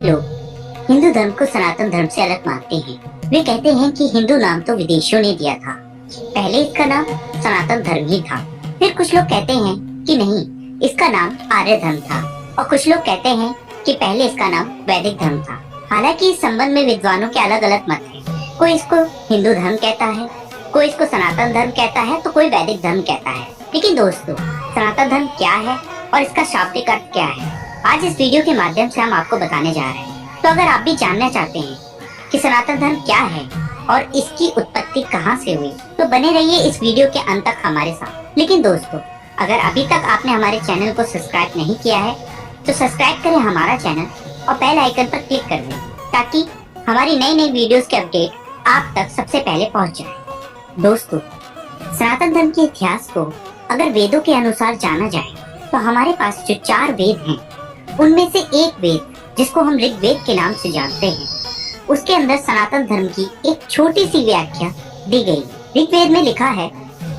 लोग हिंदू धर्म को सनातन धर्म से अलग मानते हैं। वे कहते हैं कि हिंदू नाम तो विदेशियों ने दिया था, पहले इसका नाम सनातन धर्म ही था। फिर कुछ लोग कहते हैं कि नहीं, इसका नाम आर्य धर्म था, और कुछ लोग कहते हैं कि पहले इसका नाम वैदिक धर्म था। हालांकि इस संबंध में विद्वानों के अलग अलग मत हैं। कोई इसको हिंदू धर्म कहता है, कोई इसको सनातन धर्म कहता है, तो कोई वैदिक धर्म कहता है। लेकिन दोस्तों, सनातन धर्म क्या है और इसका शाब्दिक अर्थ क्या है, आज इस वीडियो के माध्यम से हम आपको बताने जा रहे हैं। तो अगर आप भी जानना चाहते हैं कि सनातन धर्म क्या है और इसकी उत्पत्ति कहां से हुई, तो बने रहिए इस वीडियो के अंत तक हमारे साथ। लेकिन दोस्तों, अगर अभी तक आपने हमारे चैनल को सब्सक्राइब नहीं किया है तो सब्सक्राइब करें हमारा चैनल और बेल आइकन पर क्लिक कर दें, ताकि हमारी नई नई वीडियोस के अपडेट आप तक सबसे पहले पहुंच जाए। दोस्तों, सनातन धर्म के इतिहास को अगर वेदों के अनुसार जाना जाए तो हमारे पास जो 4 वेद हैं, उनमें से एक वेद जिसको हम ऋग्वेद के नाम से जानते हैं, उसके अंदर सनातन धर्म की एक छोटी सी व्याख्या दी गई। ऋग्वेद में लिखा है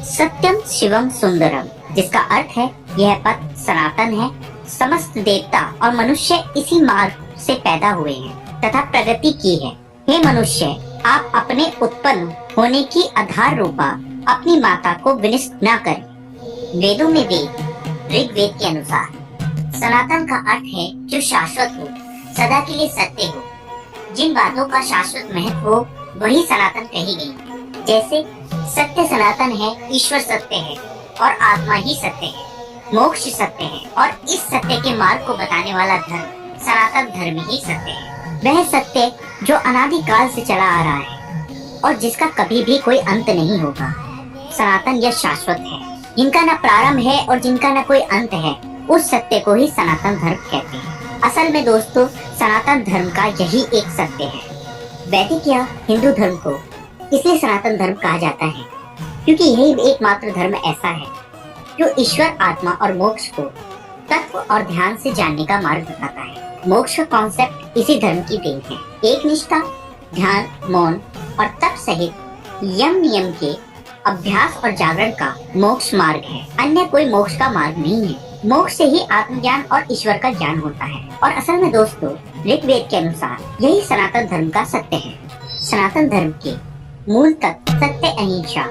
सत्यम शिवम सुंदरम, जिसका अर्थ है यह पथ सनातन है, समस्त देवता और मनुष्य इसी मार्ग से पैदा हुए हैं तथा प्रगति की है। हे मनुष्य, आप अपने उत्पन्न होने की आधार रूपा अपनी माता को विनिष्ट न करें। वेदों में वेद ऋग्वेद के अनुसार सनातन का अर्थ है जो शाश्वत हो, सदा के लिए सत्य हो, जिन बातों का शाश्वत महत्व हो वही सनातन कही गई। जैसे सत्य सनातन है, ईश्वर सत्य है और आत्मा ही सत्य है, मोक्ष सत्य है, और इस सत्य के मार्ग को बताने वाला धर्म सनातन धर्म ही सत्य है। वह सत्य जो अनादिकाल से चला आ रहा है और जिसका कभी भी कोई अंत नहीं होगा। सनातन यह शाश्वत है, जिनका न प्रारंभ है और जिनका न कोई अंत है, उस सत्य को ही सनातन धर्म कहते हैं। असल में दोस्तों, सनातन धर्म का यही एक सत्य है। वैदिक या हिंदू धर्म को इसलिए सनातन धर्म कहा जाता है क्योंकि यही एकमात्र धर्म ऐसा है जो ईश्वर, आत्मा और मोक्ष को तत्व और ध्यान से जानने का मार्ग बताता है। मोक्ष का कॉन्सेप्ट इसी धर्म की देन है। एक निष्ठा, ध्यान, मौन और तप सहित यम नियम के अभ्यास और जागरण का मोक्ष मार्ग है। अन्य कोई मोक्ष का मार्ग नहीं है। मोक्ष से ही आत्मज्ञान और ईश्वर का ज्ञान होता है। और असल में दोस्तों, ऋग्वेद के अनुसार यही सनातन धर्म का सत्य है। सनातन धर्म के मूल तत्व सत्य, अहिंसा,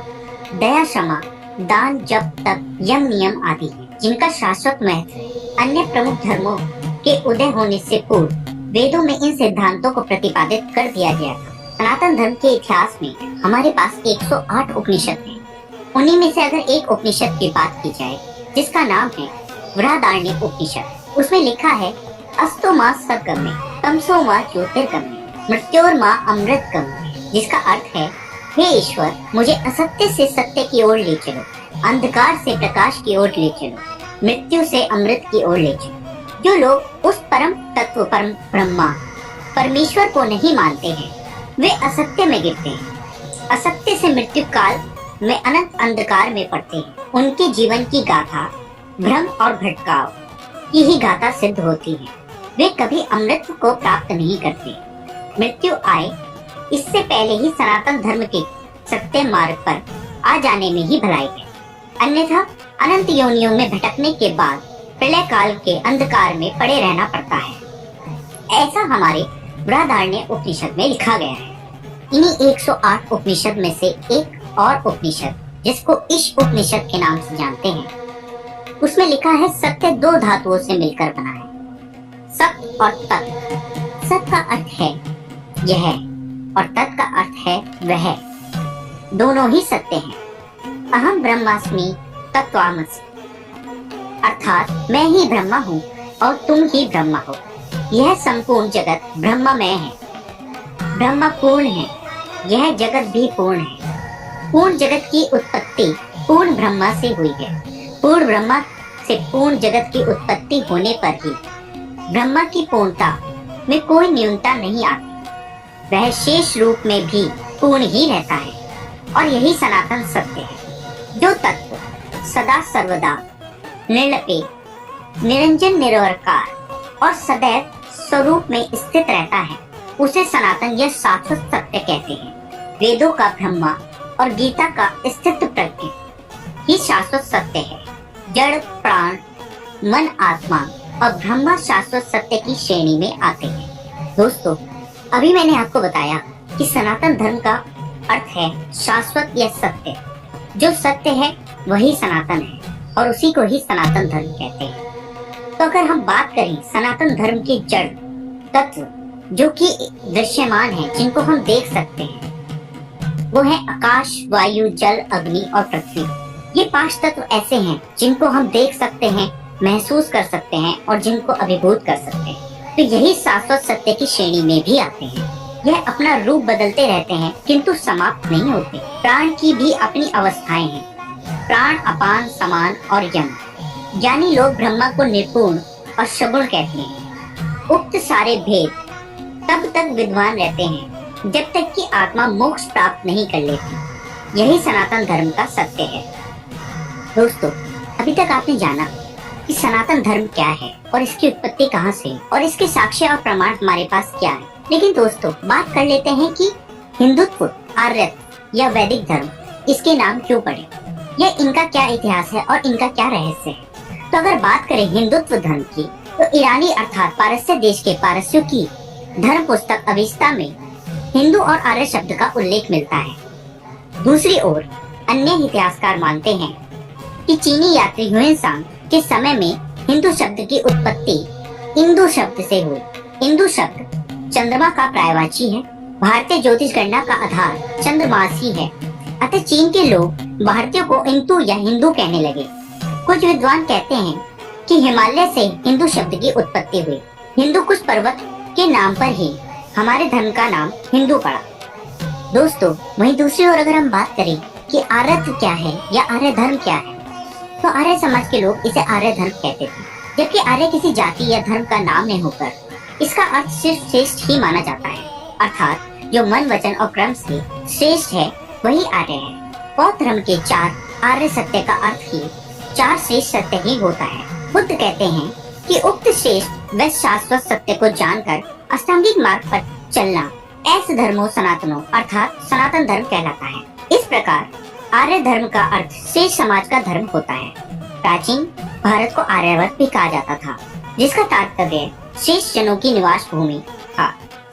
दया, क्षमा, दान, जप, तप, यम नियम आदि हैं, जिनका शाश्वत महत्व अन्य प्रमुख धर्मों के उदय होने से पूर्व वेदों में इन सिद्धांतों को प्रतिपादित कर दिया गया था। सनातन धर्म के इतिहास में हमारे पास 108 उपनिषद हैं। उन्हीं में से अगर एक उपनिषद की बात की जाए जिसका नाम है बृहदारण्यक उपनिषद, उसमें लिखा है अस्तो मां सद्गम्य, तमसो मां ज्योतिर्गम्य, मृत्योर्मा अमृतगम्य, जिसका अर्थ है हे ईश्वर, मुझे असत्य से सत्य की ओर ले चलो, अंधकार से प्रकाश की ओर ले चलो, मृत्यु से अमृत की ओर ले चलो। जो लोग उस परम तत्व परम ब्रह्मा परमेश्वर को नहीं मानते हैं, वे असत्य में गिरते हैं। असत्य से मृत्यु काल में अनंत अंधकार में पड़ते हैं। उनके जीवन की गाथा भ्रम और भटकाव की ही गाथा सिद्ध होती है। वे कभी अमृत को प्राप्त नहीं करते। मृत्यु आए इससे पहले ही सनातन धर्म के सत्य मार्ग पर आ जाने में ही भलाई है। अन्यथा अनंत योनियों में भटकने के बाद प्रलय काल के अंधकार में पड़े रहना पड़ता है। ऐसा हमारे बृहदारण्यक उपनिषद में लिखा गया है। इन्हीं 108 उपनिषद में से एक और उपनिषद, जिसको ईश उपनिषद के नाम से जानते हैं, उसमें लिखा है सत्य 2 धातुओं से मिलकर बना है, सत और तत्। सत का अर्थ है यह और तत् का अर्थ है वह, दोनों ही सत्य हैं। अहम ब्रह्मास्मि तत्त्वामसि, अर्थात मैं ही ब्रह्मा हूँ और तुम ही ब्रह्मा हो। यह संपूर्ण जगत ब्रह्ममय है, ब्रह्म पूर्ण है, यह जगत भी पूर्ण है। पूर्ण जगत की उत्पत्ति पूर्ण ब्रह्मा से हुई है। पूर्ण ब्रह्मा से पूर्ण जगत की उत्पत्ति होने पर ही ब्रह्मा की पूर्णता में कोई न्यूनता नहीं आती। वह शेष रूप में भी पूर्ण ही रहता है, और यही सनातन सत्य है। जो तत्व सदा सर्वदा निर्लिप्त, निरंजन, निरवकार और सदैव स्वरूप में स्थित रहता है, उसे सनातन या शाश्वत सत्य कहते हैं। वेदों का ब्रह्मा और गीता का स्थित प्रज्ञ ही शाश्वत सत्य है। जड़, प्राण, मन, आत्मा और ब्रह्मा शाश्वत सत्य की श्रेणी में आते हैं। दोस्तों, अभी मैंने आपको बताया कि सनातन धर्म का अर्थ है शाश्वत या सत्य। जो सत्य है वही सनातन है और उसी को ही सनातन धर्म कहते हैं। तो अगर हम बात करें सनातन धर्म के जड़ तत्व जो कि दृश्यमान है, जिनको हम देख सकते हैं, वो है आकाश, वायु, जल, अग्नि और पृथ्वी। ये 5 तत्व ऐसे हैं जिनको हम देख सकते हैं, महसूस कर सकते हैं और जिनको अभिभूत कर सकते हैं। तो यही शाश्वत सत्य की श्रेणी में भी आते हैं। यह अपना रूप बदलते रहते हैं किंतु समाप्त नहीं होते। प्राण की भी अपनी अवस्थाएं हैं, प्राण, अपान, समान और यम। ज्ञानी लोग ब्रह्मा को निर्गुण और सगुण कहते हैं। उक्त सारे भेद तब तक विद्वान रहते हैं जब तक कि आत्मा मोक्ष प्राप्त नहीं कर लेती। यही सनातन धर्म का सत्य है। दोस्तों, अभी तक आपने जाना कि सनातन धर्म क्या है और इसकी उत्पत्ति कहाँ से और इसके साक्ष्य और प्रमाण हमारे पास क्या है। लेकिन दोस्तों, बात कर लेते हैं कि हिंदुत्व, आर्यत्व या वैदिक धर्म इसके नाम क्यों पड़े, यह इनका क्या इतिहास है और इनका क्या रहस्य है। तो अगर बात करें हिंदुत्व धर्म की, तो ईरानी अर्थात पारस्य देश के पारस्यों की धर्म पुस्तक अविस्ता में हिंदू और आर्य शब्द का उल्लेख मिलता है। दूसरी ओर अन्य इतिहासकार मानते हैं कि चीनी यात्री ह्वेनसांग के समय में हिंदू शब्द की उत्पत्ति इंदु शब्द से हुई। इंदु शब्द चंद्रमा का पर्यायवाची है। भारतीय ज्योतिष गणना का आधार चंद्रमास ही है। अतः चीन के लोग भारतीयों को इंदु या हिंदू कहने लगे। कुछ विद्वान कहते हैं कि हिमालय से हिंदू शब्द की उत्पत्ति हुई। हिंदू कुछ पर्वत के नाम पर ही हमारे धर्म का नाम हिंदू पड़ा। दोस्तों, वहीं दूसरी ओर अगर हम बात करें कि आर्यत्व क्या है या आर्य धर्म क्या है, तो आर्य समाज के लोग इसे आर्य धर्म कहते थे। जबकि आर्य किसी जाति या धर्म का नाम नहीं होकर इसका अर्थ सिर्फ श्रेष्ठ ही माना जाता है, अर्थात जो मन, वचन और कर्म से श्रेष्ठ है वही आर्य है। बौद्ध धर्म के 4 आर्य सत्य का अर्थ ही 4 श्रेष्ठ सत्य ही होता है। बुद्ध कहते हैं कि उक्त श्रेष्ठ व शाश्वत सत्य को जानकर अष्टांगिक मार्ग पर चलना ऐसे धर्मों सनातनों अर्थात सनातन धर्म कहलाता है। इस प्रकार आर्य धर्म का अर्थ श्रेष्ठ समाज का धर्म होता है। प्राचीन भारत को आर्यावर्त भी कहा जाता था, जिसका तात्पर्य श्रेष्ठ जनों की निवास भूमि था।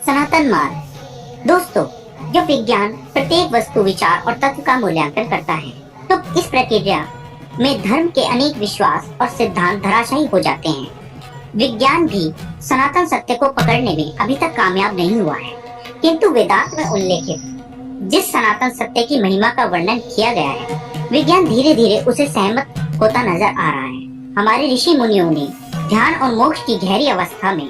सनातन मार्ग। दोस्तों, जब विज्ञान प्रत्येक वस्तु, विचार और तत्व का मूल्यांकन करता है, तो इस प्रक्रिया में धर्म के अनेक विश्वास और सिद्धांत धराशायी हो जाते हैं। विज्ञान भी सनातन सत्य को पकड़ने में अभी तक कामयाब नहीं हुआ है, किंतु वेदांत में उल्लेखित जिस सनातन सत्य की महिमा का वर्णन किया गया है, विज्ञान धीरे धीरे उसे सहमत होता नजर आ रहा है। हमारे ऋषि मुनियों ने ध्यान और मोक्ष की गहरी अवस्था में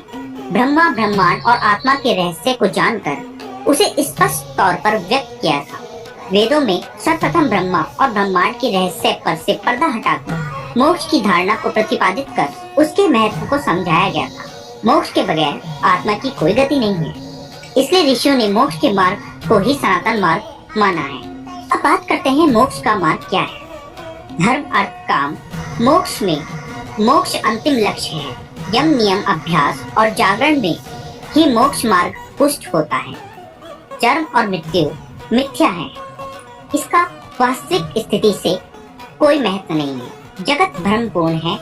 ब्रह्मा, ब्रह्मांड और आत्मा के रहस्य को जानकर उसे स्पष्ट तौर पर व्यक्त किया था। वेदों में सर्वप्रथम ब्रह्मा और ब्रह्मांड के रहस्य पर से पर्दा हटाकर मोक्ष की धारणा को प्रतिपादित कर उसके महत्व को समझाया गया था। मोक्ष के बगैर आत्मा की कोई गति नहीं है, इसलिए ऋषियों ने मोक्ष के मार्ग को ही सनातन मार्ग माना है। अब बात करते हैं मोक्ष का मार्ग क्या है। धर्म, अर्थ, काम। मोक्ष में मोक्ष अंतिम लक्ष्य है। यम, नियम, अभ्यास और जागरण में ही मोक्ष मार्ग पुष्ट होता है। जन्म और मृत्यु मिथ्या है, इसका वास्तविक स्थिति से कोई महत्व नहीं है। जगत भ्रमपूर्ण है,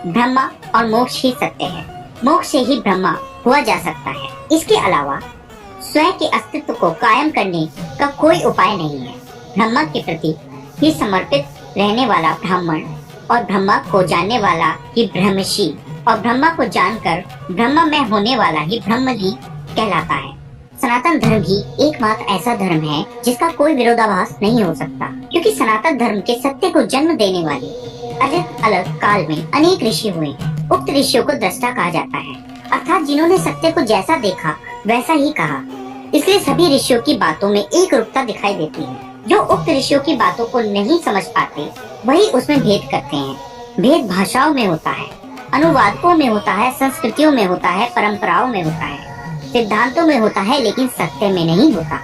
ब्रह्मा और मोक्ष ही सत्य है। मोक्ष से ही ब्रह्मा हुआ जा सकता है। इसके अलावा स्वयं के अस्तित्व को कायम करने का कोई उपाय नहीं है। ब्रह्मा के प्रति ही समर्पित रहने वाला ब्राह्मण और ब्रह्मा को जानने वाला ही ब्रह्मर्षि और ब्रह्मा को जानकर ब्रह्म में होने वाला ही ब्रह्मली कहलाता है। सनातन धर्म ही एकमात्र ऐसा धर्म है जिसका कोई विरोधाभास नहीं हो सकता, क्योंकि सनातन धर्म के सत्य को जन्म देने वाले अलग अलग काल में अनेक ऋषि हुए हैं। उक्त ऋषियों को दृष्टा कहा जाता है, अर्थात जिन्होंने सत्य को जैसा देखा वैसा ही कहा। इसलिए सभी ऋषियों की बातों में एक रूपता दिखाई देती है। जो उक्त ऋषियों की बातों को नहीं समझ पाते वही उसमें भेद करते हैं। भेद भाषाओं में होता है, अनुवादकों में होता है, संस्कृतियों में होता है, परंपराओं में होता है, सिद्धांतों में होता है, लेकिन सत्य में नहीं होता।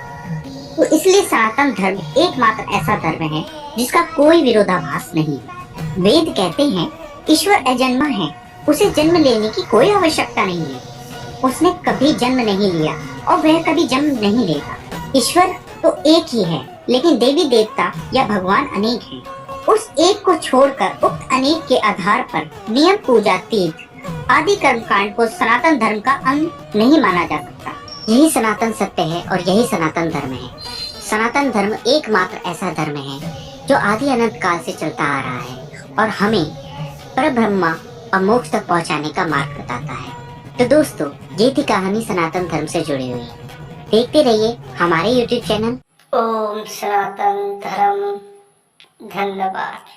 तो इसलिए सनातन धर्म एकमात्र ऐसा धर्म है जिसका कोई विरोधाभास नहीं। वेद कहते हैं ईश्वर अजन्मा है, उसे जन्म लेने की कोई आवश्यकता नहीं है। उसने कभी जन्म नहीं लिया और वह कभी जन्म नहीं लेगा। ईश्वर तो एक ही है, लेकिन देवी देवता या भगवान अनेक हैं। उस एक को छोड़कर उक्त अनेक के आधार पर नियम, पूजा, तीर्थ आदि कर्म कांड को सनातन धर्म का अंग नहीं माना जा सकता। यही सनातन सत्य है और यही सनातन धर्म है। सनातन धर्म एकमात्र ऐसा धर्म है जो आदि अनंत काल से चलता आ रहा है और हमें परब्रह्मा और मोक्ष तक पहुंचाने का मार्ग बताता है। तो दोस्तों, ये थी कहानी सनातन धर्म से जुड़ी हुई। देखते रहिए हमारे YouTube चैनल ओम सनातन धर्म। धन्यवाद।